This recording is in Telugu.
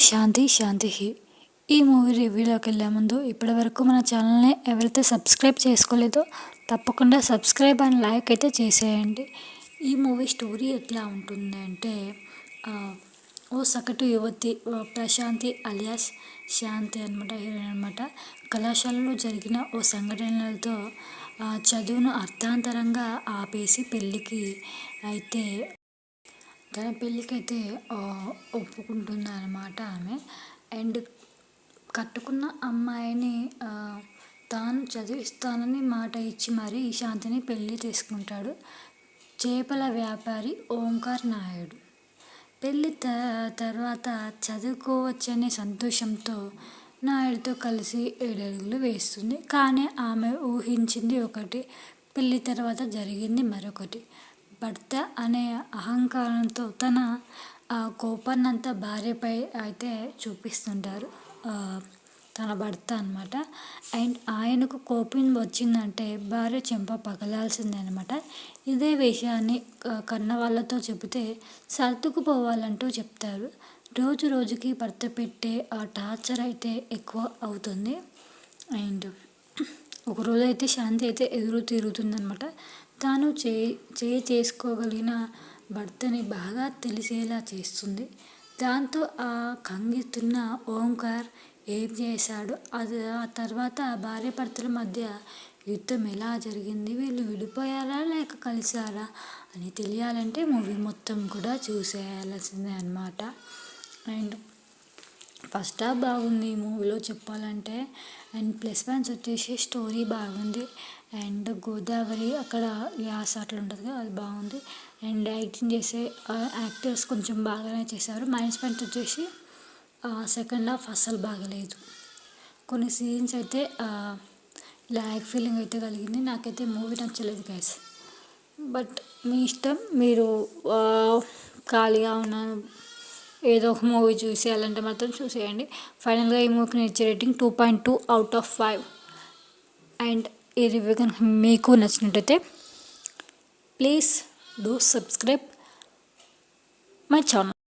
శాంతి శాంతి. ఈ మూవీ రివ్యూలోకి వెళ్ళే ముందు ఇప్పటివరకు మన ఛానల్ని ఎవరైతే సబ్స్క్రైబ్ చేసుకోలేదో తప్పకుండా సబ్స్క్రైబ్ అండ్ లైక్ అయితే చేసేయండి. ఈ మూవీ స్టోరీ ఎట్లా ఉంటుంది అంటే, ఓ సగటు యువతి ప్రశాంతి అలియాస్ శాంతి అనమాట, హీరోయిన్ అనమాట. కళాశాలలో జరిగిన ఓ సంఘటనలతో చదువును అర్థాంతరంగా ఆపేసి తన పెళ్ళికైతే ఒప్పుకుంటుంది అన్నమాట ఆమె. అండ్ కట్టుకున్న అమ్మాయిని తాను చదివిస్తానని మాట ఇచ్చి మరీ ఈ శాంతిని పెళ్ళి చేసుకుంటాడు చేపల వ్యాపారి ఓంకార్ నాయుడు. పెళ్ళి తర్వాత చదువుకోవచ్చనే సంతోషంతో నాయుడుతో కలిసి 7 అడుగులు వేస్తుంది. కానీ ఆమె ఊహించింది ఒకటి, పెళ్ళి తర్వాత జరిగింది మరొకటి. భర్త అనే అహంకారంతో తన కోపాన్నంతా భార్యపై అయితే చూపిస్తుంటారు తన భర్త అనమాట. అండ్ ఆయనకు కోపం వచ్చిందంటే భార్య చెంప పగలాల్సిందే అనమాట. ఇదే విషయాన్ని కన్న వాళ్ళతో చెబితే సర్దుకుపోవాలంటూ చెప్తారు. రోజు రోజుకి భర్త పెట్టే ఆ టార్చర్ అయితే ఎక్కువ అవుతుంది. అండ్ ఒకరోజు అయితే శాంతి అయితే ఎదురు తిరుగుతుందనమాట. తాను చేసుకోగలిగిన భర్తని బాగా తెలిసేలా చేస్తుంది. దాంతో ఆ కంగిస్తున్న ఓంకార్ ఏం చేశాడు, అది ఆ తర్వాత భార్య భర్తల మధ్య యుద్ధం ఎలా జరిగింది, వీళ్ళు విడిపోయారా లేక కలిసారా అని తెలియాలంటే మూవీ మొత్తం కూడా చూసేయాల్సిందే అనమాట. అండ్ ఫస్ట్ హాఫ్ బాగుంది ఈ మూవీలో చెప్పాలంటే. అండ్ ప్లస్ పాయింట్స్ వచ్చేసి స్టోరీ బాగుంది. అండ్ గోదావరి అక్కడ యాస అట్లా ఉంటుంది కదా, అది బాగుంది. అండ్ యాక్టింగ్ చేసే యాక్టర్స్ కొంచెం బాగానే చేశారు. మైనస్ పాయింట్ వచ్చేసి సెకండ్ హాఫ్ అస్సలు బాగలేదు. కొన్ని సీన్స్ అయితే ల్యాగ్ ఫీలింగ్ అయితే కలిగింది. నాకైతే మూవీ నచ్చలేదు గైస్. బట్ మీ ఇష్టం, మీరు ఖాళీగా ఉన్నాను ఏదో ఒక మూవీ చూసేయాలంటే మాత్రం చూసేయండి. ఫైనల్గా ఈ మూవీకి నేను ఇచ్చే రేటింగ్ 2.2/5. అండ్ ఈ రివ్యూ కనుక మీకు నచ్చినట్టయితే please do subscribe my channel.